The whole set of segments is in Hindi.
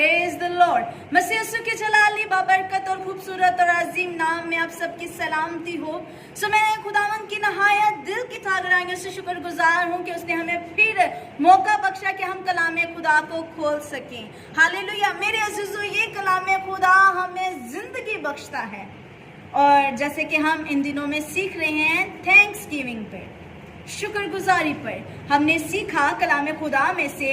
Praise the lord. मसीह यीशु के जलाली बाबरकत और खूबसूरत और अजीम नाम में आप सबकी सलामती हो। मैं खुदावन की नहायत दिल की ठाकराइयों से शुक्रगुजार हूँ कि उसने हमें फिर मौका बख्शा कि हम कलाम खुदा को खोल सकें। हालेलुया। मेरे अजीजों, ये कलाम खुदा हमें जिंदगी बख्शता है। और जैसे कि हम इन दिनों में सीख रहे हैं थैंक्स गिविंग पर, शुक्रगुजारी पर, हमने सीखा कलाम खुदा में से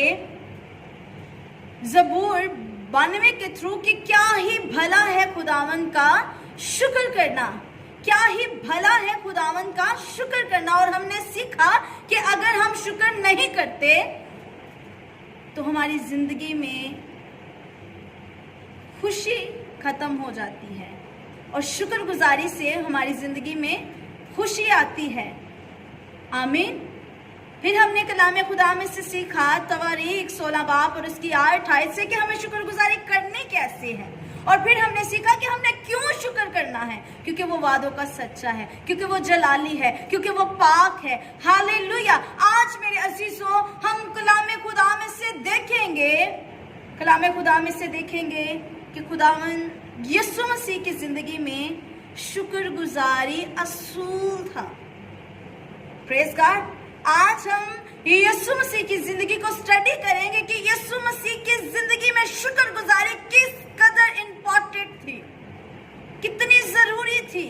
ज़बूर 92 के थ्रू कि क्या ही भला है खुदावन का शुक्र करना, क्या ही भला है खुदावन का शुक्र करना। और हमने सीखा कि अगर हम शुक्र नहीं करते तो हमारी जिंदगी में खुशी खत्म हो जाती है और शुक्रगुजारी से हमारी जिंदगी में खुशी आती है। आमीन। फिर हमने कलाम खुदा में से सीखा तवारीख 16 बाब और उसकी 8 से कि हमें शुक्रगुजारी करनी कैसे है। और फिर हमने सीखा कि हमने क्यों शुक्र करना है, क्योंकि वो वादों का सच्चा है, क्योंकि वो जलाली है, क्योंकि वो पाक है। हालेलुया। आज मेरे अजीजों, हम कलाम खुदा में से देखेंगे, कलाम खुदा में से देखेंगे कि खुदावन यीशु मसीह की जिंदगी में शुक्रगुजारी असूल था। Praise God. आज हम यीशु मसीह की जिंदगी को स्टडी करेंगे कि यीशु मसीह की जिंदगी में शुक्रगुजारी किस कदर इंपॉर्टेंट थी, कितनी जरूरी थी,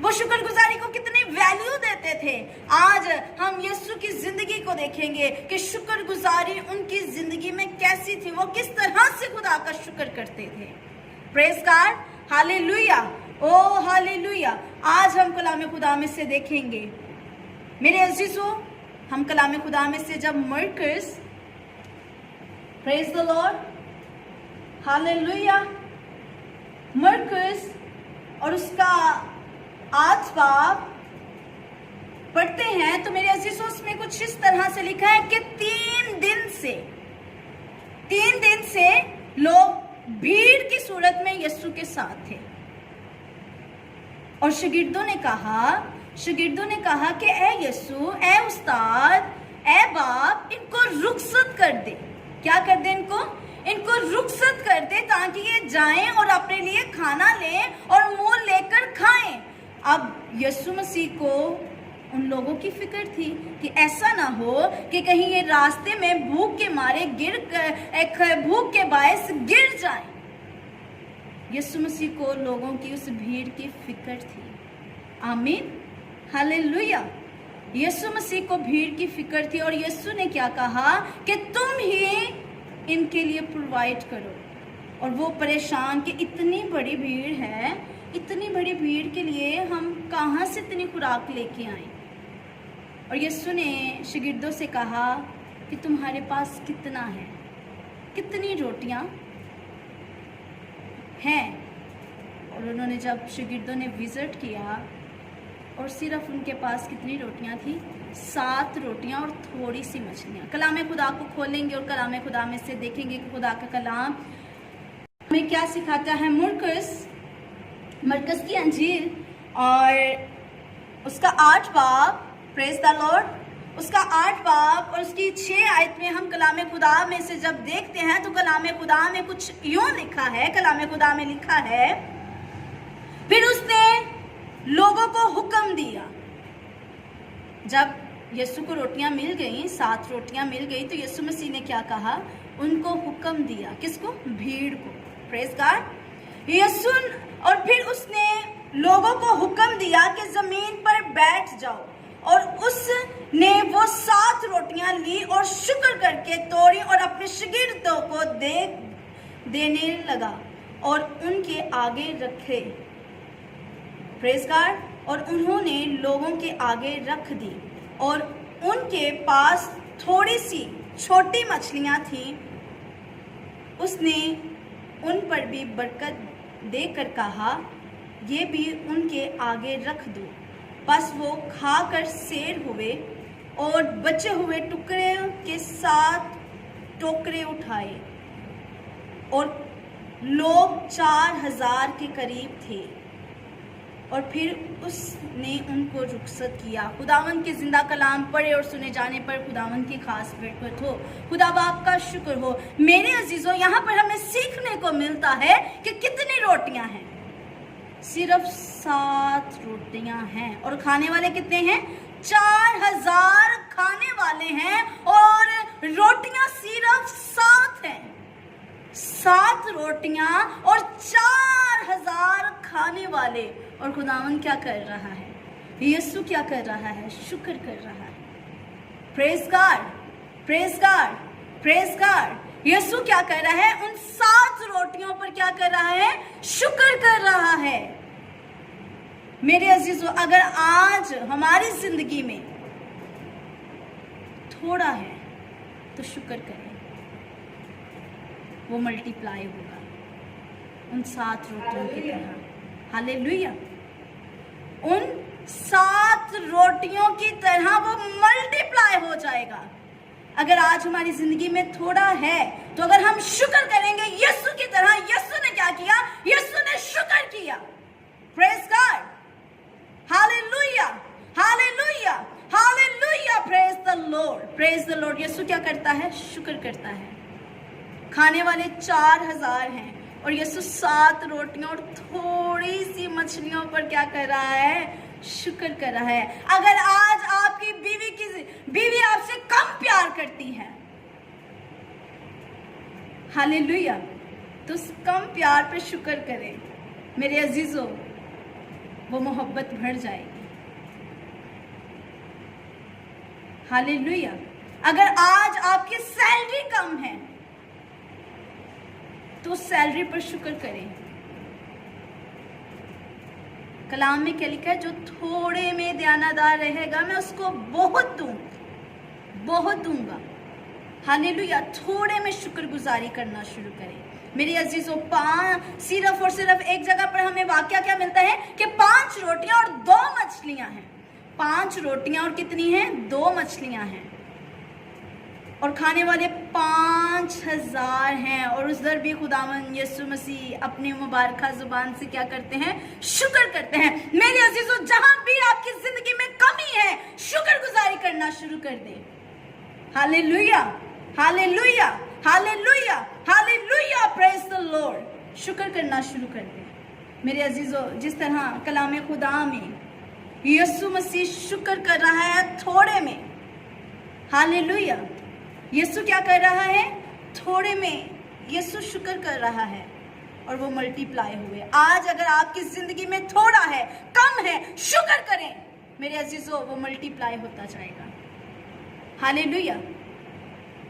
वो शुक्रगुजारी को कितनी वैल्यू देते थे। आज हम यीशु की जिंदगी को देखेंगे कि शुक्रगुजारी उनकी जिंदगी में कैसी थी, वो किस तरह से खुदा का शुक्र करते थे। Praise God. हालेलुया। ओ हालेलुया। आज हम कलाम खुदा में से देखेंगे मेरे अजीजों, हम कलाम खुदा में से जब मरकस, प्रेज द लॉर्ड, हालेलुया, मरकस और उसका 8 बाब पढ़ते हैं तो मेरे अजीजों उसमें कुछ इस तरह से लिखा है कि 3 दिन से लोग भीड़ की सूरत में यीशु के साथ थे। और शागिर्दों ने कहा कि ए यीशु, ए उस्ताद, ए बाप, इनको रुखसत कर दे। क्या कर दे इनको रुखसत कर दे ताकि ये जाएं और अपने लिए खाना लें और मुंह लेकर खाएं। अब यीशु मसीह को उन लोगों की फिक्र थी कि ऐसा ना हो कि कहीं ये रास्ते में भूख के मारे भूख के बायस गिर जाएं। यीशु मसीह को लोगों की उस भीड़ की फिक्र थी। आमीन। हालेलुया। यीशु मसीह को भीड़ की फिक्र थी और यीशु ने क्या कहा कि तुम ही इनके लिए प्रोवाइड करो। और वो परेशान कि इतनी बड़ी भीड़ है, इतनी बड़ी भीड़ के लिए हम कहाँ से इतनी खुराक लेके आए। और यीशु ने शागिर्दों से कहा कि तुम्हारे पास कितना है, कितनी रोटियां हैं। और उन्होंने जब शागिर्दों ने विजिट किया और सिर्फ उनके पास कितनी रोटियां थी, 7 रोटियां और थोड़ी सी मछलियां। कलाम खुदा को खोलेंगे और कलाम खुदा में से देखेंगे कि खुदा का कलाम हमें क्या सिखाता है। मरकस की अंजील और उसका 8 बाब, प्रेज द लॉर्ड, उसका 8 बाब और उसकी 6 आयत में हम कलाम खुदा में से जब देखते हैं तो कलाम खुदा में कुछ यूं लिखा है। कलाम खुदा में लिखा है, फिर उसने लोगों को हुक्म दिया। जब यीशु को रोटियां मिल गई, 7 रोटियां मिल गई, तो यीशु मसीह ने क्या कहा, उनको हुक्म दिया। किसको? भीड़ को। Praise God. यीशु और फिर उसने लोगों को हुक्म दिया कि जमीन पर बैठ जाओ। और उसने वो 7 रोटियां ली और शुक्र करके तोड़ी और अपने शागिर्दों को देने लगा और उनके आगे रखे। Praise God. और उन्होंने लोगों के आगे रख दी और उनके पास थोड़ी सी छोटी मछलियां थी। उसने उन पर भी बरकत देकर कहा, ये भी उनके आगे रख दो। बस वो खाकर सैर हुए और बचे हुए टुकड़े के साथ टोकरे उठाए और लोग 4000 के करीब थे। और फिर उसने उनको रुखसत किया। खुदावंद के जिंदा कलाम पढ़े और सुने जाने पर खुदावंद की खास बरकत हो। खुदा बाप का शुक्र हो। मेरे अजीजों, यहाँ पर हमें सीखने को मिलता है कि कितनी रोटियां हैं। सिर्फ 7 रोटियां हैं और खाने वाले कितने हैं? 4000 खाने वाले हैं और रोटियां सिर्फ 7 हैं। 7 रोटियां और 4000 खाने वाले। और खुदावन क्या कर रहा है? यीशु क्या कर रहा है? शुक्र कर रहा है। Praise God, praise God, praise God. यीशु क्या कर रहा है? उन 7 रोटियों पर क्या कर रहा है? शुक्र कर रहा है। मेरे अजीजों, अगर आज हमारी जिंदगी में थोड़ा है तो शुक्र करें, वो मल्टीप्लाई होगा उन 7 रोटियों की तरह। हालेलुया। उन 7 रोटियों की तरह वो मल्टीप्लाई हो जाएगा। अगर आज हमारी जिंदगी में थोड़ा है तो अगर हम शुक्र करेंगे यीशु की तरह, यीशु ने क्या किया? यीशु ने शुक्र किया। Praise God, hallelujah, hallelujah, hallelujah. Praise the lord, praise the lord. यीशु क्या करता है? शुक्र करता है। खाने वाले 4000 हैं और यीशु 7 रोटियों और थोड़ी सी मछलियों पर क्या कर रहा है? शुक्र कर रहा है। अगर आज आपकी बीवी आपसे कम प्यार करती है, हालेलुया, तो उस कम प्यार पे शुक्र करें मेरे अजीजों, वो मोहब्बत बढ़ जाएगी। हालेलुया। अगर आज आपकी सैलरी कम है तो सैलरी पर शुक्र करें। कलाम में क्या लिखा है? जो थोड़े में दयानादार रहेगा मैं उसको बहुत दूंगा। हालेलुया। थोड़े में शुक्रगुजारी करना शुरू करें मेरे अजीजों। सिर्फ और सिर्फ एक जगह पर हमें वाक्या क्या मिलता है कि 5 रोटियां और 2 मछलियां हैं। 5 रोटियां और कितनी हैं? 2 मछलियां हैं और खाने वाले 5000 हैं। और उधर भी खुदावन यीशु मसीह अपनी मुबारक जुबान से क्या करते हैं? शुक्र करते हैं। मेरे अजीजों, जहां भी आपकी जिंदगी में कमी है, शुक्रगुजारी करना शुरू कर दें। Hallelujah, hallelujah, hallelujah, hallelujah. Praise the Lord. शुक्र करना शुरू कर दें मेरे अजीजों। जिस तरह कलाम खुदा में यीशु मसीह शुक्र कर रहा है थोड़े में। हालेलुया। यीशु क्या कर रहा है? थोड़े में यीशु शुक्र कर रहा है और वो मल्टीप्लाई हुए। आज अगर आपकी जिंदगी में थोड़ा है, कम है, शुक्र करें मेरे अजीजों, वो मल्टीप्लाई होता जाएगा। हालेलुया।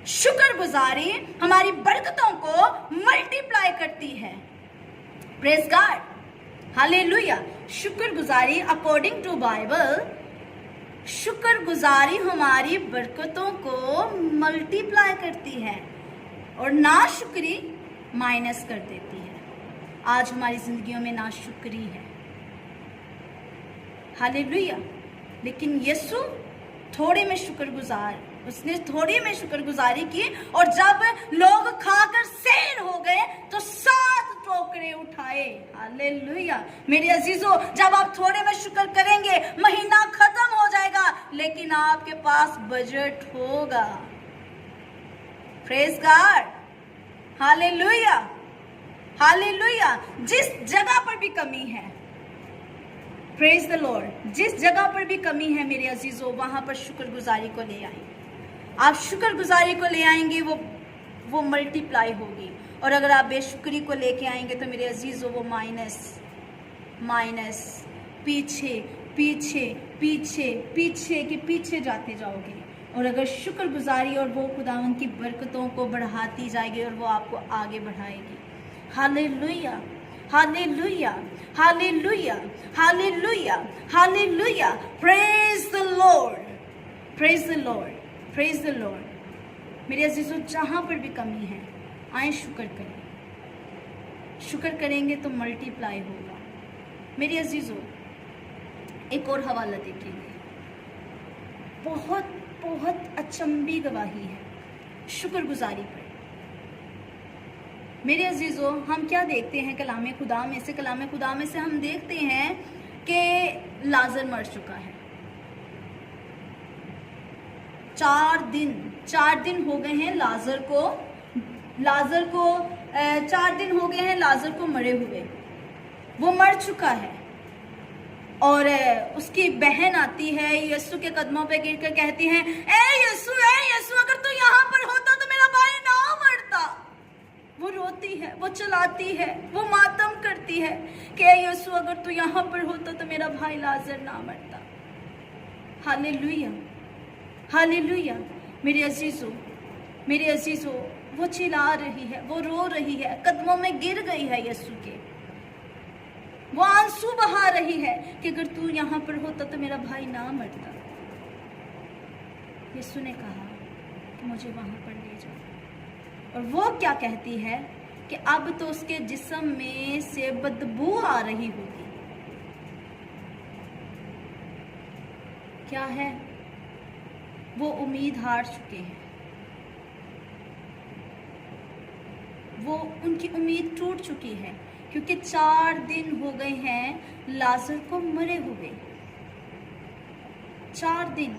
शुक्रगुजारी हमारी बरकतों को मल्टीप्लाई करती है। Praise God, hallelujah. शुक्रगुजारी अकॉर्डिंग टू बाइबल, शुक्रगुजारी हमारी बरकतों को मल्टीप्लाई करती है और नाशुक्री माइनस कर देती है। आज हमारी जिंदगियों में नाशुक्री है। हालेलुया। लेकिन यीशु थोड़े में शुक्रगुजार, उसने थोड़ी में शुक्रगुजारी की और जब लोग खाकर सैर हो गए तो 7 टोकरे उठाए। हालेलुया। मेरे अजीजों, जब आप थोड़े में शुक्र करेंगे, महीना खत्म हो जाएगा लेकिन आपके पास बजट होगा। Praise God, hallelujah, hallelujah. जिस जगह पर भी कमी है, प्रेज द लॉर्ड, जिस जगह पर भी कमी है मेरे अजीजों, वहां पर शुक्रगुजारी को ले आएंगे। आप शुक्रगुजारी को ले आएंगे, वो मल्टीप्लाई होगी। और अगर आप बेशुक्री को लेके आएंगे तो मेरे अजीजों वो माइनस माइनस, पीछे पीछे पीछे पीछे के पीछे जाते जाओगे। और अगर शुक्रगुजारी और वो खुदावन की बरकतों को बढ़ाती जाएगी और वो आपको आगे बढ़ाएगी। Hallelujah, hallelujah, hallelujah, hallelujah, hallelujah. Praise the lord, praise the lord, praise the Lord. मेरे अजीजों, जहां पर भी कमी है आए शुक्र करें। शुक्र करेंगे तो मल्टीप्लाई होगा। मेरे अजीजों, एक और हवाला देखेंगे। बहुत बहुत अचंभी गवाही है शुक्रगुजारी पर। मेरे अजीजों, हम क्या देखते हैं कलाम खुदा में से? कलाम खुदा में से हम देखते हैं कि लाजर मर चुका है। 4 दिन हो गए हैं लाजर को 4 दिन हो गए हैं लाजर को मरे हुए। वो मर चुका है। और उसकी बहन आती है, यीशु के कदमों पे गिरकर कहती है, ए यीशु अगर तू यहाँ पर होता तो मेरा भाई ना मरता। वो रोती है, वो चिल्लाती है, वो मातम करती है कि यीशु अगर तू यहाँ पर होता तो मेरा भाई लाजर ना मरता। Hallelujah, hallelujah. मेरे अजीजों, वो चिल्ला रही है, वो रो रही है, कदमों में गिर गई है यीशु के। वो आंसू बहा रही है कि अगर तू यहाँ पर होता तो मेरा भाई ना मरता। यीशु ने कहा कि मुझे वहां पर ले जाओ। और वो क्या कहती है कि अब तो उसके जिस्म में से बदबू आ रही होगी। क्या है? वो उम्मीद हार चुके हैं। वो उनकी उम्मीद टूट चुकी है, क्योंकि 4 दिन हो गए हैं लाजर को मरे हुए। 4 दिन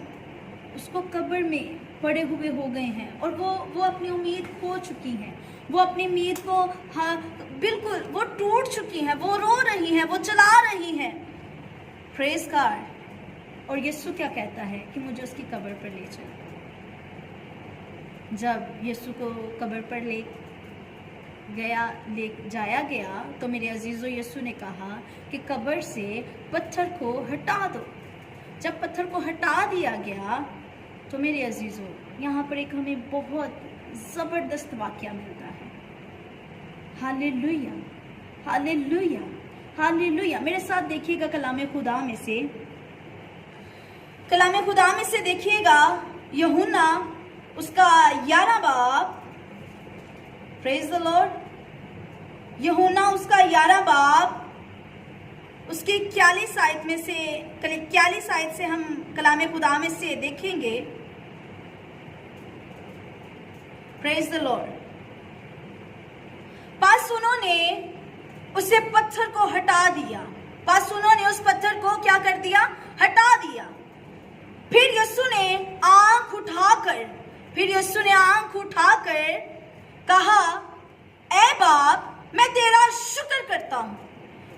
उसको कब्र में पड़े हुए हो गए हैं और वो अपनी उम्मीद खो चुकी हैं। वो अपनी उम्मीद को बिल्कुल वो टूट चुकी हैं। वो रो रही हैं, वो चला रही हैं। Praise God. और यीशु क्या कहता है कि मुझे उसकी कब्र पर ले चलो। जब यीशु को कब्र पर ले जाया गया तो मेरे अजीजों, यीशु ने कहा कि कब्र से पत्थर को हटा दो। जब पत्थर को हटा दिया गया तो मेरे अजीजों, यहाँ पर एक हमें बहुत ज़बरदस्त वाक़या मिलता है। Hallelujah, hallelujah, hallelujah. मेरे साथ देखिएगा कलाम खुदा में से देखिएगा यूहन्ना उसका 11 बाब। Praise the Lord. यूहन्ना उसका 11 बाब उसकी 41 आयत से हम कलाम खुदा में से देखेंगे। Praise the Lord. पास उन्होंने उसे पत्थर को हटा दिया। पास उन्होंने उस पत्थर को क्या कर दिया? हटा दिया। फिर यीशु ने आंख उठाकर कहा, ऐ बाप, मैं तेरा शुक्र करता हूं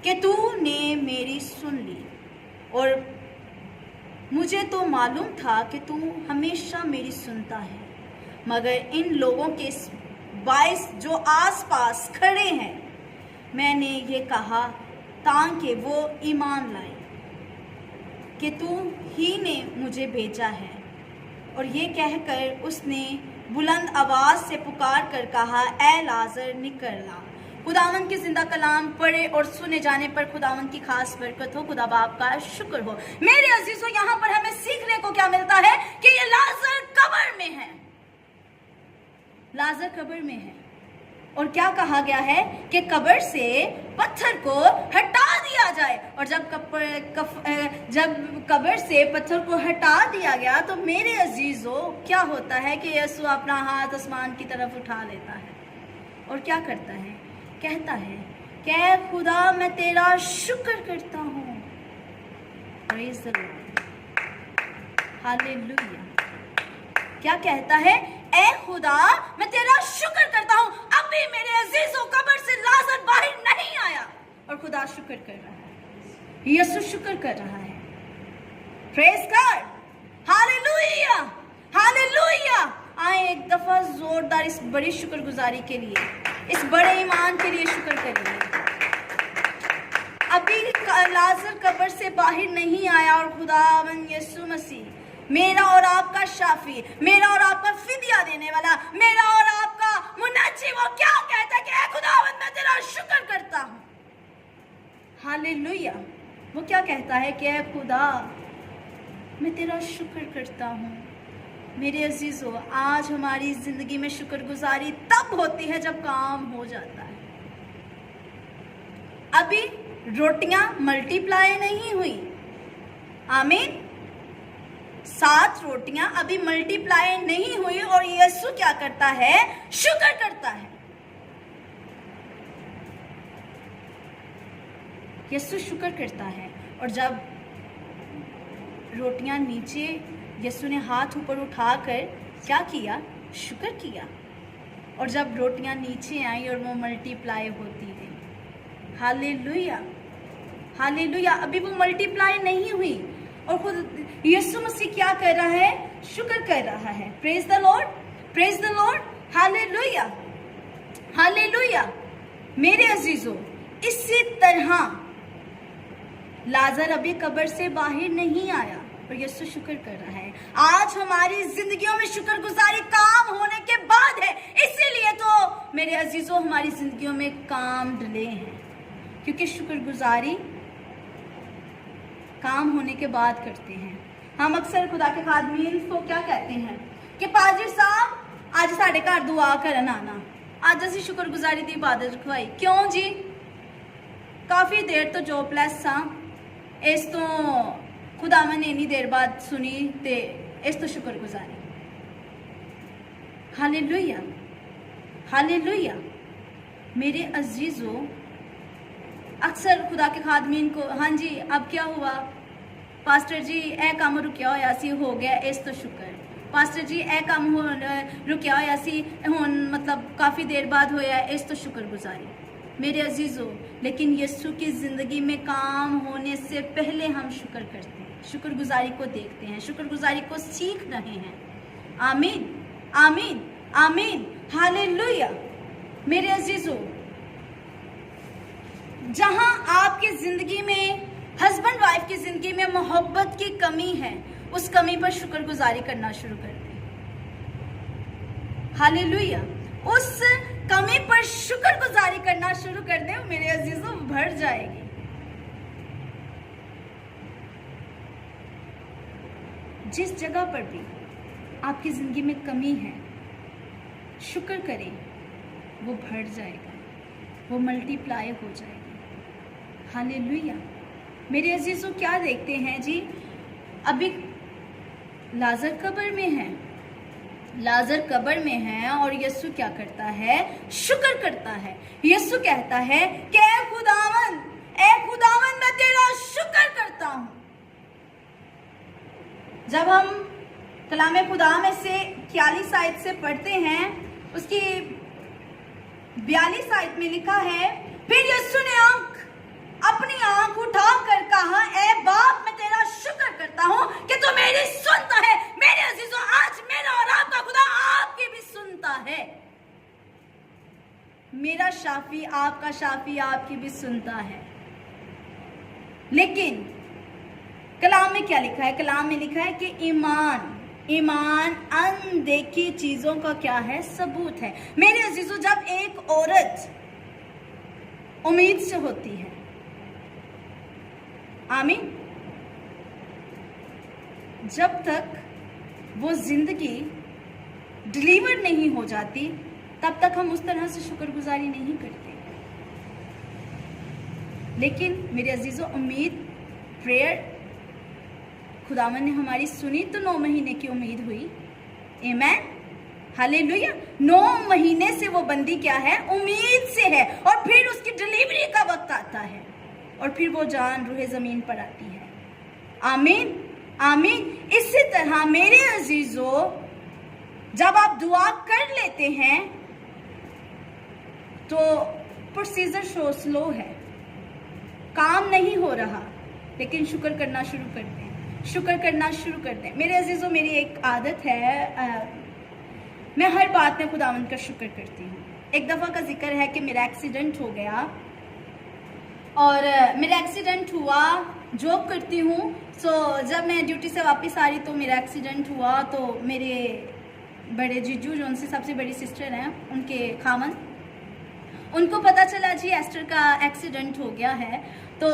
कि तूने मेरी सुन ली। और मुझे तो मालूम था कि तू हमेशा मेरी सुनता है, मगर इन लोगों के बाइस जो आसपास खड़े हैं, मैंने ये कहा ताकि वो ईमान लाए कि तू ही ने मुझे भेजा है। और ये कहकर उसने बुलंद आवाज से पुकार कर कहा, ऐ लाजर निकल ला। खुदावंद की जिंदा कलाम पढ़े और सुने जाने पर खुदावंद की खास बरकत हो। खुदा बाप का शुक्र हो। मेरे अजीजों, यहाँ पर हमें सीखने को क्या मिलता है कि ये लाजर कब्र में है। लाजर कब्र में है और क्या कहा गया है कि कब्र से पत्थर को हटा दिया जाए। और जब कब्र से पत्थर को हटा दिया गया तो मेरे अजीजों, क्या होता है कि यीशु अपना हाथ आसमान की तरफ उठा लेता है और क्या करता है? कहता है कि खुदा, मैं तेरा शुक्र करता हूँ। Praise the Lord, hallelujah. क्या कहता है? ऐ खुदा, मैं तेरा शुक्र करता हूँ, अभी मेरे अजीजों कब्र से लाजर बाहर नहीं आया। और खुदा शुक्र कर रहा है, यीशु शुक्र कर रहा है। Praise God, hallelujah, hallelujah. आए एक दफा जोरदार इस बड़ी शुक्रगुजारी के लिए, इस बड़े ईमान के लिए शुक्र करिए। अभी लाजर कब्र से बाहर नहीं आया और खुदावंद यीशु मसीह, मेरा और आपका शाफी, मेरा और आपका फिदिया देने वाला, मेरा और आपका मुनाजी, वो क्या कहता है कि ऐ खुदावंद, मैं तेरा शुक्र करता हूँ। हालेलुया। वो क्या कहता है कि ऐ खुदा, मैं तेरा शुक्र करता हूँ। मेरे अजीजों, आज हमारी जिंदगी में शुक्रगुजारी तब होती है जब काम हो जाता है। अभी रोटियां मल्टीप्लाई नहीं हुई। आमीन। 7 रोटियां अभी मल्टीप्लाई नहीं हुई और यीशु क्या करता है? शुक्र करता है। यीशु शुक्र करता है। और जब रोटियां नीचे यीशु ने हाथ ऊपर उठाकर क्या किया? शुक्र किया। और जब रोटियां नीचे आई और वो मल्टीप्लाई होती गई। Hallelujah, hallelujah. अभी वो मल्टीप्लाई नहीं हुई और खुद यीशु मसीह क्या कर रहा है? शुक्र कर रहा है। Praise the lord, praise the Lord, hallelujah, hallelujah. मेरे अजीजों, इसी तरह लाजर अभी कब्र से बाहर नहीं आया और यीशु शुक्र कर रहा है। आज हमारी जिंदगियों में शुक्रगुजारी काम होने के बाद है, इसीलिए तो मेरे अजीजों हमारी जिंदगियों में काम डले हैं, क्योंकि शुक्रगुजारी काम होने के बाद करते हैं। हम अक्सर खुदा के खादमीन को क्या कहते हैं कि पादरी साहब आज साढ़े घर दुआ करन आना, आज असी शुक्रगुजारी की इबादत रखवाई। क्यों जी? काफ़ी देर तो जॉबलैस सा, इस तो खुदावन ने इन्नी देर बाद सुनी ते इस तो शुक्रगुजारी। Hallelujah, hallelujah. मेरे अजीजों, अक्सर खुदा के खादमीन को, हाँ जी अब क्या हुआ पास्टर जी, ए काम रुकिया होया सी, हो गया इस तो शुक्र। पास्टर जी ए काम रुकिया होया सी, हुण मतलब काफ़ी देर बाद होया, इस तो शुक्रगुजारी। मेरे अजीजों, लेकिन यीशु की ज़िंदगी में काम होने से पहले हम शुक्र करते हैं, शुक्रगुजारी को देखते हैं, शुक्रगुजारी को सीख रहे हैं। आमीन, आमीन, आमीन, हालेलुया। मेरे अजीजों, जहां आपकी ज़िंदगी में, हस्बैंड वाइफ की ज़िंदगी में मोहब्बत की कमी है, उस कमी पर शुक्रगुजारी करना शुरू कर दें। हालेलुया। उस कमी पर शुक्रगुजारी करना शुरू कर दें, मेरे अजीजों भर जाएगी। जिस जगह पर भी आपकी जिंदगी में कमी है, शुक्र करें, वो भर जाएगा, वो मल्टीप्लाई हो जाएगी। हालेलुया। मेरे अजीजों, क्या देखते हैं जी? अभी लाजर कब्र में है, लाजर कब्र में है और यीशु क्या करता है? शुक्र करता है। यीशु कहता है कि ए खुदावन मैं तेरा शुक्र करता हूं। जब हम कलाम खुदा में से 41 आयत से पढ़ते हैं, उसकी 42 आयत में लिखा है, फिर यीशु ने अपनी आंख उठाकर कहा, ए बाप मैं तेरा शुक्र करता हूं कि तू मेरी सुनता है। मेरे अजीजों, आज मेरा और आपका खुदा आपकी भी सुनता है। मेरा शाफी, आपका शाफी आपकी भी सुनता है। लेकिन कलाम में क्या लिखा है? कलाम में लिखा है कि ईमान अनदेखी चीजों का क्या है? सबूत है। मेरे अजीजों, जब एक औरत उम्मीद से होती है, आमीन, जब तक वो जिंदगी डिलीवर नहीं हो जाती, तब तक हम उस तरह से शुक्रगुजारी नहीं करते। लेकिन मेरे अजीजों, उम्मीद, प्रेयर, खुदावन ने हमारी सुनी तो 9 महीने की उम्मीद हुई। आमीन, हालेलुया। 9 महीने से वो बंदी क्या है? उम्मीद से है, और फिर उसकी डिलीवरी का वक्त आता है और फिर वो जान रूहे जमीन पर आती है। आमीन, आमीन। इसी तरह मेरे अजीजों, जब आप दुआ कर लेते हैं तो प्रोसीजर स्लो है, काम नहीं हो रहा, लेकिन शुक्र करना शुरू कर दें, शुक्र करना शुरू कर दें। मेरे अजीजों, मेरी एक आदत है, मैं हर बात में खुदावंद का शुक्र करती हूँ। एक दफ़ा का जिक्र है कि मेरा एक्सीडेंट हो गया, और मेरा एक्सीडेंट हुआ, जॉब करती हूँ, सो जब मैं ड्यूटी से वापस आ रही तो मेरा एक्सीडेंट हुआ। तो मेरे बड़े जीजू, जो उनसे सबसे बड़ी सिस्टर हैं, उनके खामन, उनको पता चला जी एस्टर का एक्सीडेंट हो गया है। तो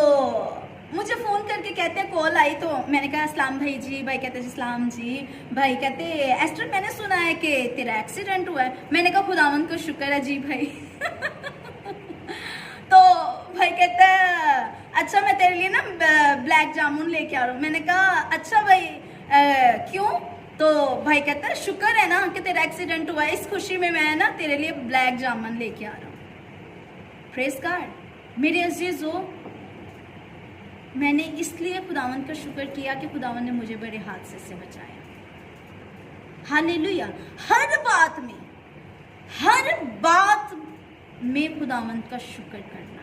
मुझे फ़ोन करके कहते हैं, कॉल आई तो मैंने कहा अस्सलाम भाई जी। भाई कहते जी सलाम जी। भाई कहते एस्टर मैंने सुना है कि तेरा एक्सीडेंट हुआ है। मैंने कहा खुदावंद को शुक्र है जी भाई। तो भाई कहता है अच्छा मैं तेरे लिए ना ब्लैक जामुन लेके आ रहा हूँ। मैंने कहा अच्छा भाई क्यों? तो भाई कहता है शुक्र है ना कि तेरा एक्सीडेंट हुआ है, इस खुशी में मैं ना तेरे लिए ब्लैक जामुन लेके आ रहा हूँ। Praise God. मेरे अजीजों, मैंने इसलिए खुदावंद का शुक्र किया कि खुदावंद ने मुझे बड़े हादसे से बचाया। हालेलुया। हर बात में खुदावंद का शुक्र करना,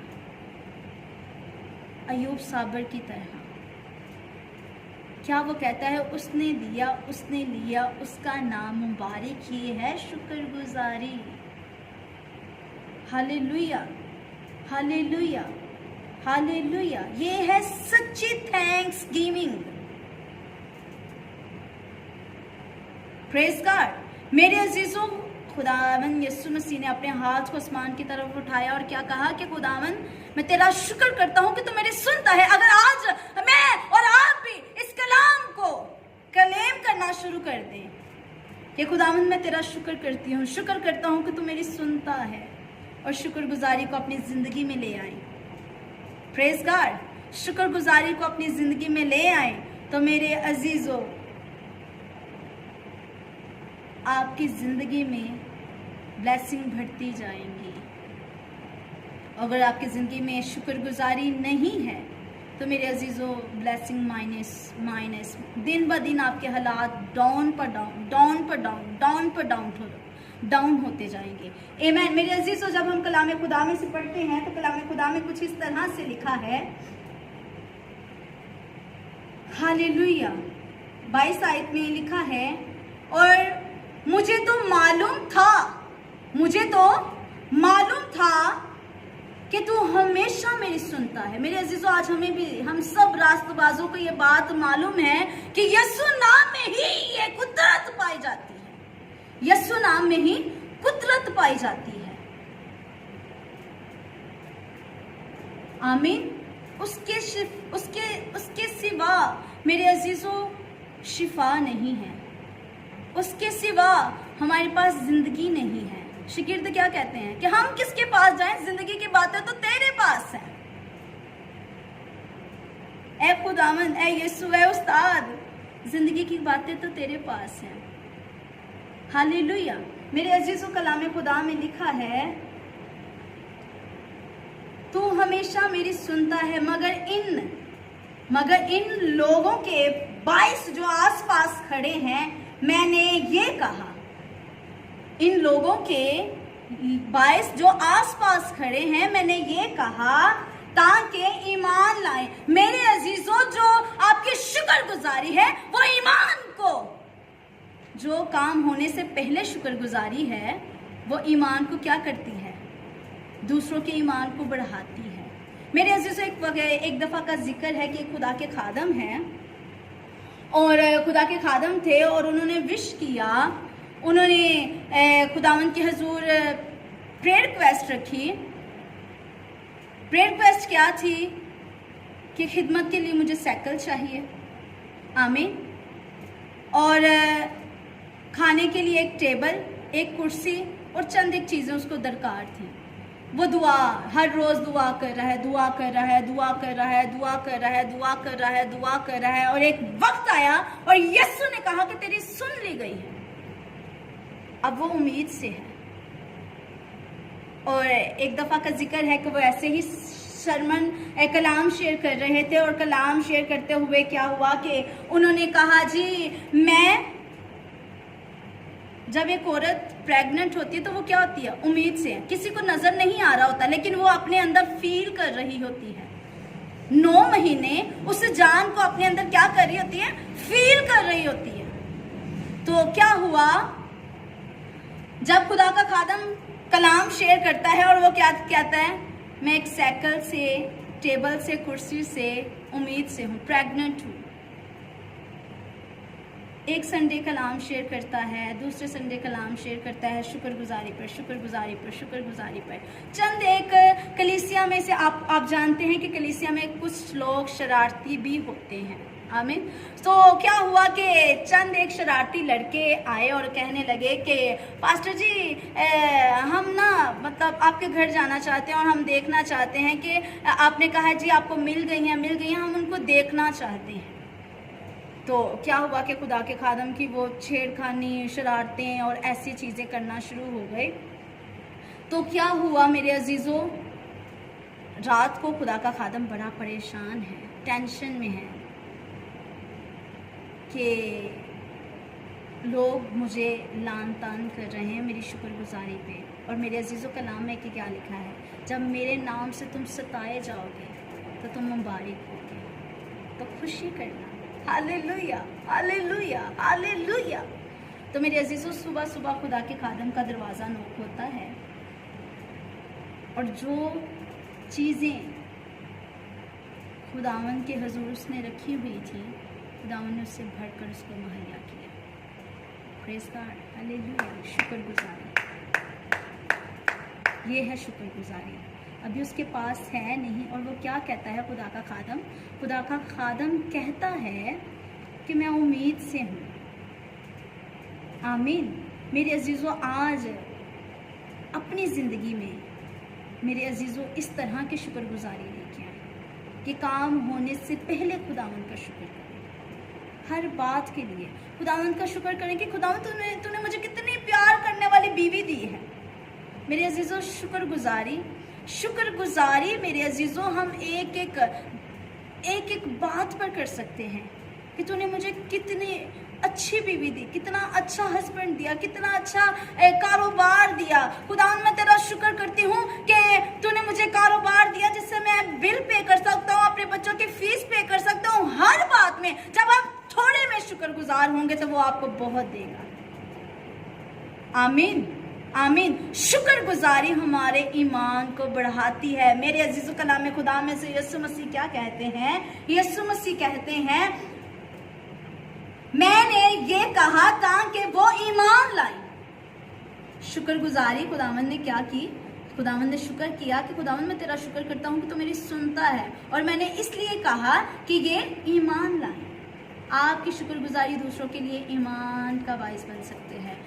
अय्यूब साबर की तरह। क्या वो कहता है, उसने दिया, उसने लिया, उसका नाम मुबारक ही है शुक्रगुजारी। Hallelujah, hallelujah, hallelujah. ये है सच्ची थैंक्स गिविंग। Praise God. मेरे अजीजों, खुदावन यीशु मसीह ने अपने हाथ को आसमान की तरफ उठाया और क्या कहा कि खुदावन, मैं तेरा शुक्र करता हूं कि तू मेरी सुनता है। अगर आज मैं और आप भी इस कलाम को क्लेम करना शुरू कर दें कि खुदावन मैं तेरा शुक्र करती हूँ, शुक्र करता हूँ कि तू मेरी सुनता है, और शुक्रगुजारी को अपनी जिंदगी में ले आए। Praise God. शुक्रगुजारी को अपनी जिंदगी में ले आए तो मेरे अजीजों, आपकी जिंदगी में ब्लेसिंग बढ़ती जाएंगी। अगर आपकी ज़िंदगी में शुक्रगुजारी नहीं है तो मेरे अजीज़ों, ब्लेसिंग माइनस दिन ब दिन आपके हालात डाउन होते जाएंगे। आमीन। मेरे अजीज़ों, जब हम कलाम खुदा में से पढ़ते हैं तो कलाम खुदा में कुछ इस तरह से लिखा है, हालेलुया। 22 आयत में लिखा है, और मुझे तो मालूम था कि तू हमेशा मेरी सुनता है। मेरे अजीजों, आज हम सब रास्तबाजों को ये बात मालूम है कि यीशु नाम में ही ये कुदरत पाई जाती है। यीशु नाम में ही कुदरत पाई जाती है। आमीन। उसके सिवा मेरे अजीजों शिफा नहीं है, उसके सिवा हमारे पास जिंदगी नहीं है। शागिर्द क्या कहते हैं कि हम किसके पास जाएं, जिंदगी की बातें तो तेरे पास हैं। ऐ खुदावंद, ऐ यीशु, ऐ उस्ताद, जिंदगी की बातें तो तेरे पास हैं। हालेलुया। मेरे अजीजों, कलाम खुदा में लिखा है, तू हमेशा मेरी सुनता है, मगर इन लोगों के 22 जो आसपास खड़े हैं, मैंने ये कहा, इन लोगों के 22 जो आसपास खड़े हैं, मैंने ये कहा ताकि ईमान लाएं। मेरे अजीजों, जो आपकी शुक्रगुजारी है वो ईमान को, जो काम होने से पहले शुक्रगुजारी है वो ईमान को क्या करती है, दूसरों के ईमान को बढ़ाती है। मेरे अजीजों, एक दफा का जिक्र है कि खुदा के खादम हैं, और खुदा के खादम थे और उन्होंने विश किया, उन्होंने खुदावंद के हजूर प्रेयर रिक्वेस्ट रखी। प्रेयर रिक्वेस्ट क्या थी कि खिदमत के लिए मुझे साइकिल चाहिए, आमीन, और खाने के लिए एक टेबल, एक कुर्सी और चंद एक चीज़ें उसको दरकार थी। वो दुआ हर रोज़ दुआ कर रहा है, और एक वक्त आया और यीशु ने कहा कि तेरी सुन ली गई है। अब वो उम्मीद से है। और एक दफ़ा का जिक्र है कि वो ऐसे ही कलाम शेयर कर रहे थे, और कलाम शेयर करते हुए क्या हुआ कि उन्होंने कहा, जी मैं, जब एक औरत प्रेग्नेंट होती है तो वो क्या होती है, उम्मीद से, किसी को नजर नहीं आ रहा होता लेकिन वो अपने अंदर फील कर रही होती है। 9 महीने उस जान को अपने अंदर क्या कर रही होती है, फील कर रही होती है। तो क्या हुआ, जब खुदा का खादम कलाम शेयर करता है और वो क्या कहता है, मैं एक साइकिल से, टेबल से, कुर्सी से, उम्मीद से हूँ, प्रेग्नेंट हूँ। एक संडे कलाम शेयर करता है, दूसरे संडे कलाम शेयर करता है शुक्रगुजारी पर। चंद एक कलीसिया में से आप जानते हैं कि कलीसिया में कुछ लोग शरारती भी होते हैं, आमीन। तो क्या हुआ कि चंद एक शरारती लड़के आए और कहने लगे कि पास्टर जी, हम ना मतलब आपके घर जाना चाहते हैं और हम देखना चाहते हैं कि आपने कहा जी आपको मिल गई हैं, हम उनको देखना चाहते हैं। तो क्या हुआ कि खुदा के खादम की वो छेड़खानी, शरारतें और ऐसी चीज़ें करना शुरू हो गए। तो क्या हुआ मेरे अजीज़ों, रात को खुदा का खादम बड़ा परेशान है। टेंशन में हैं कि लोग मुझे लान तान कर रहे हैं मेरी शुक्रगुजारी पे। और मेरे अजीज़ों कलाम में कि क्या लिखा है, जब मेरे नाम से तुम सताए जाओगे तो तुम मुबारक होगे, तो खुशी करना। Hallelujah, hallelujah, hallelujah. तो मेरे अजीज़ों, सुबह सुबह खुदा के खादम का दरवाज़ा नोक होता है और जो चीज़ें खुदावन के हजूर उसने रखी हुई थी, खुदावन ने उससे भरकर उसको मुहैया किया। Praise God, hallelujah. शुक्रगुजारी, ये है शुक्रगुजारी। अभी उसके पास है नहीं, और वो क्या कहता है खुदा का खादम? खुदा का खादम कहता है कि मैं उम्मीद से हूँ। आमीन। मेरे अजीज़ों, आज अपनी ज़िंदगी में मेरे अजीज़ों इस तरह की शुक्रगुजारी लेके आए कि काम होने से पहले खुदावन का शुक्र करें। हर बात के लिए खुदावन का शुक्र करें कि खुदावन तूने मुझे कितनी प्यार करने वाली बीवी दी है। मेरे अजीज़ों, शुक्रगुजारी मेरे अजीज़ों, हम एक एक बात पर कर सकते हैं कि तूने मुझे कितनी अच्छी बीवी दी, कितना अच्छा हस्बैंड दिया, कितना अच्छा कारोबार दिया। खुदावन, मैं तेरा शुक्र करती हूँ कि तूने मुझे कारोबार दिया जिससे मैं बिल पे कर सकता हूँ, अपने बच्चों की फीस पे कर सकता हूँ। हर बात में जब आप थोड़े में शुक्रगुजार होंगे तो वो आपको बहुत देगा। आमीन, आमीन। शुक्रगुजारी हमारे ईमान को बढ़ाती है। मेरे अजीज़ों, कलाम खुदा में से यीशु मसीह क्या कहते हैं? यीशु मसीह कहते हैं, मैंने ये कहा ताकि वो ईमान लाए। शुक्रगुजारी खुदावन ने क्या की? खुदावन ने शुक्र किया कि खुदावन, मैं तेरा शुक्र करता हूँ कि तू मेरी सुनता है, और मैंने इसलिए कहा कि ये ईमान लाए। आपकी शुक्रगुजारी दूसरों के लिए ईमान का बाइस बन सकते हैं।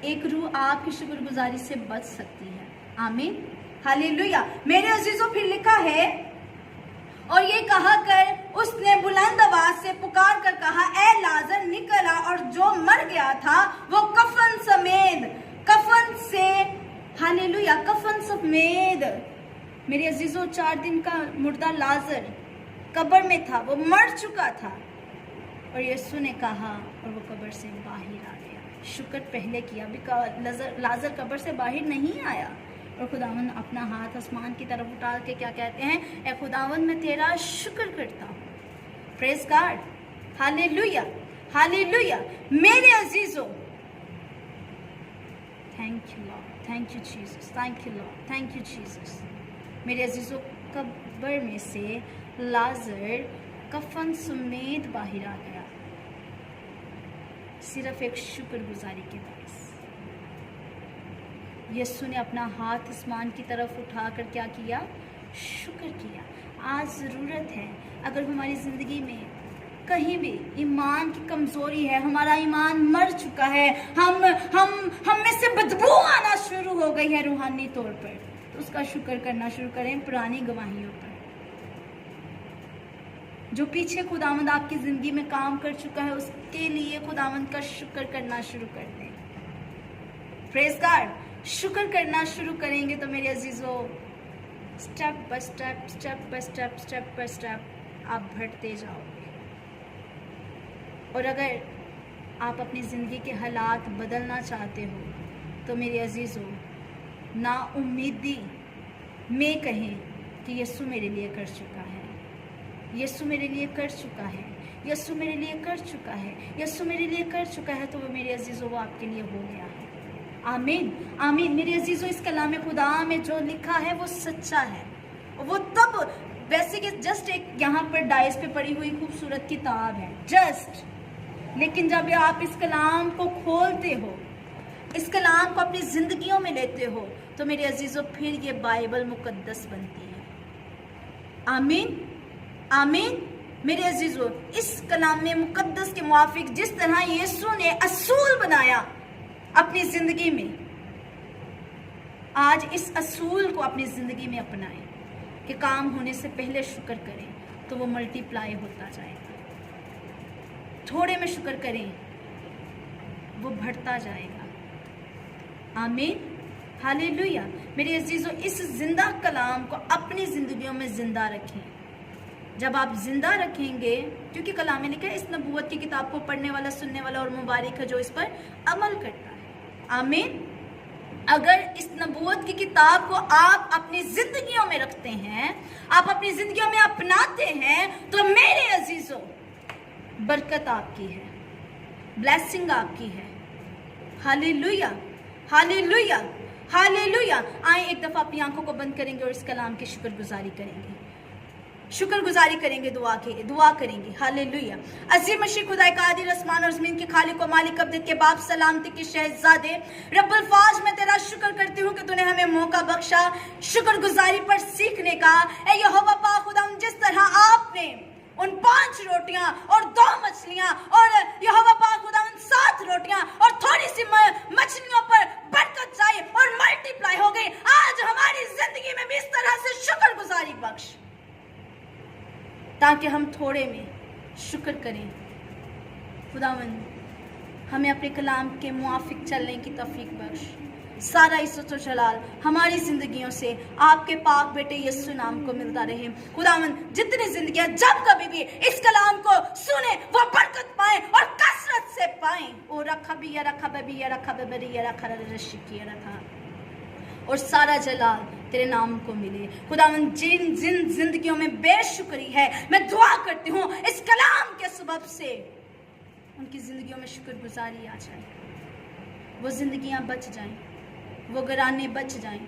एक रूह आपकी शुक्रगुजारी से बच सकती है। आमीन, हालेलुया। मेरे अजीजों, फिर लिखा है, और ये कहा कर उसने बुलंद आवाज से पुकार कर कहा, ए लाजर निकल आ। और जो मर गया था वो कफन समेत मेरे अजीजों, 4 दिन का मुर्दा लाजर कब्र में था, वो मर चुका था। और यीशु ने कहा और वो कब्र से बाहर आ गया। शुक्र पहले किया, बिकॉज़ लाजर कब्र से बाहर नहीं आया। और खुदावन अपना हाथ आसमान की तरफ उठा के क्या कहते हैं? ए खुदावन, मैं तेरा शुक्र करता हूँ। Praise God, hallelujah, hallelujah. मेरे अजीजों, thank you lord, thank you Jesus, thank you lord, thank you Jesus. मेरे अजीजों, कब्र में से लाजर कफन समेत बाहर आ गया, सिर्फ एक शुक्रगुजारी के बायस। यीशु ने अपना हाथ आसमान की तरफ उठाकर क्या किया? शुक्र किया। आज ज़रूरत है, अगर हमारी ज़िंदगी में कहीं भी ईमान की कमज़ोरी है, हमारा ईमान मर चुका है, हम में से बदबू आना शुरू हो गई है रूहानी तौर पर, तो उसका शुक्र करना शुरू करें पुरानी गवाहियों पर। जो पीछे खुदावंद आपकी ज़िंदगी में काम कर चुका है, उसके लिए खुदावंद का शुक्र करना शुरू कर दें। Praise God. शुक्र करना शुरू करेंगे तो मेरे अजीज़ों, step by step, step by step, step by step आप बढ़ते जाओगे। और अगर आप अपनी ज़िंदगी के हालात बदलना चाहते हो तो मेरे अजीज़ों, ना उम्मीदी में कहें कि यीशु मेरे लिए कर चुका है, यीशु मेरे लिए कर चुका है, यीशु मेरे लिए कर चुका है, यीशु मेरे लिए कर चुका है, तो वो मेरे अजीज़ों वो आपके लिए हो गया है। आमीन, आमीन। मेरे अजीज़ों, इस कलाम खुदा में जो लिखा है वो सच्चा है। वो तब वैसे कि जस्ट एक यहाँ पर डाइस पे पड़ी हुई खूबसूरत किताब है जस्ट, लेकिन जब आप इस कलाम को खोलते हो, इस कलाम को अपनी जिंदगियों में लेते हो, तो मेरे अजीज़ों फिर ये बाइबल मुकद्दस बनती है। आमीन, आमीन। मेरे अजीज़ों, इस कलाम में मुकद्दस के मुआफिक जिस तरह यीशु ने असूल बनाया अपनी ज़िंदगी में, आज इस असूल को अपनी ज़िंदगी में अपनाएं कि काम होने से पहले शुक्र करें तो वो मल्टीप्लाई होता जाएगा। थोड़े में शुक्र करें, वो बढ़ता जाएगा। आमीन, हालेलुया। मेरे अजीज़ों, इस जिंदा कलाम को अपनी ज़िंदगियों में ज़िंदा रखें। जब आप जिंदा रखेंगे, क्योंकि कलाम में लिखा है इस नबूवत की किताब को पढ़ने वाला, सुनने वाला और मुबारक है जो इस पर अमल करता है। आमीन। अगर इस नबूवत की किताब को आप अपनी जिंदगियों में रखते हैं, आप अपनी जिंदगियों में अपनाते हैं, तो मेरे अजीजों, बरकत आपकी है, ब्लेसिंग आपकी है। Hallelujah, hallelujah, hallelujah. आए एक दफा अपनी आंखों को बंद करेंगे और इस कलाम की शुक्रगुजारी करेंगे, शुक्रगुजारी करेंगे, दुआ करेंगे। हालेलुया। अजीम मशीह खुदा कादिर आसमान और ज़मीन के खालिक व मालिक अब्द के बाप सलामती के शहजादे रब्बुल फाज, मैं तेरा शुक्र करती हूँ कि तूने हमें मौका बख्शा शुक्रगुजारी पर सीखने का। ऐ यहोवा पाक खुदा, जिस तरह आपने उन 5 रोटियां और 2 मछलियां और यहोवा पाक खुदा उन 7 रोटियां और थोड़ी सी मछलियों पर बरकत चाहिए और मल्टीप्लाई हो गई, आज हमारी जिंदगी में भी इस तरह से शुक्रगुजारी बख्श, ताकि हम थोड़े में शुक्र करें। खुदावंद हमें अपने कलाम के मुआफिक चलने की तौफीक बख्श। सारा इज्जत और जलाल हमारी जिंदगियों से आपके पाक बेटे यीशु नाम को मिलता रहे। खुदावंद जितनी जिंदगियां जब कभी भी इस कलाम को सुने वो बरकत पाए और कसरत से पाए। ओ रखा भी या रखा बबी या रखा बबरी या रखा रशी किया रखा, और सारा जलाल तेरे नाम को मिले। खुदावंद जिन जिन जिंदगियों में बेशुक्री है, मैं दुआ करती हूँ इस कलाम के सबब से उनकी जिंदगियों में शुक्रगुजारी आ जाए, वो जिंदगियां बच जाएं, वो घराने बच जाएं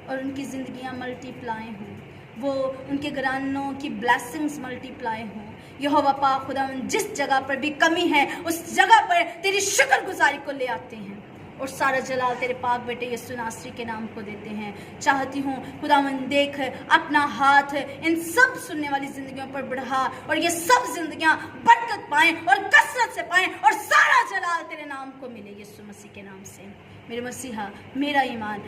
और उनकी ज़िंदगियां मल्टीप्लाई हों, वो उनके घरानों की ब्लेसिंग्स मल्टीप्लाई हों। यहोवा पाक खुदा जिस जगह पर भी कमी है उस जगह पर तेरी शुक्रगुजारी को ले आते हैं और सारा जलाल तेरे पाक बेटे यीशु नासरी के नाम को देते हैं। चाहती हूँ खुदावंद देख अपना हाथ इन सब सुनने वाली जिंदगियों पर बढ़ा और ये सब जिंदगियां बरकत पाएं और कसरत से पाएं और सारा जलाल तेरे नाम को मिले। यीशु मसीह के नाम से मेरे मसीहा, मेरा ईमान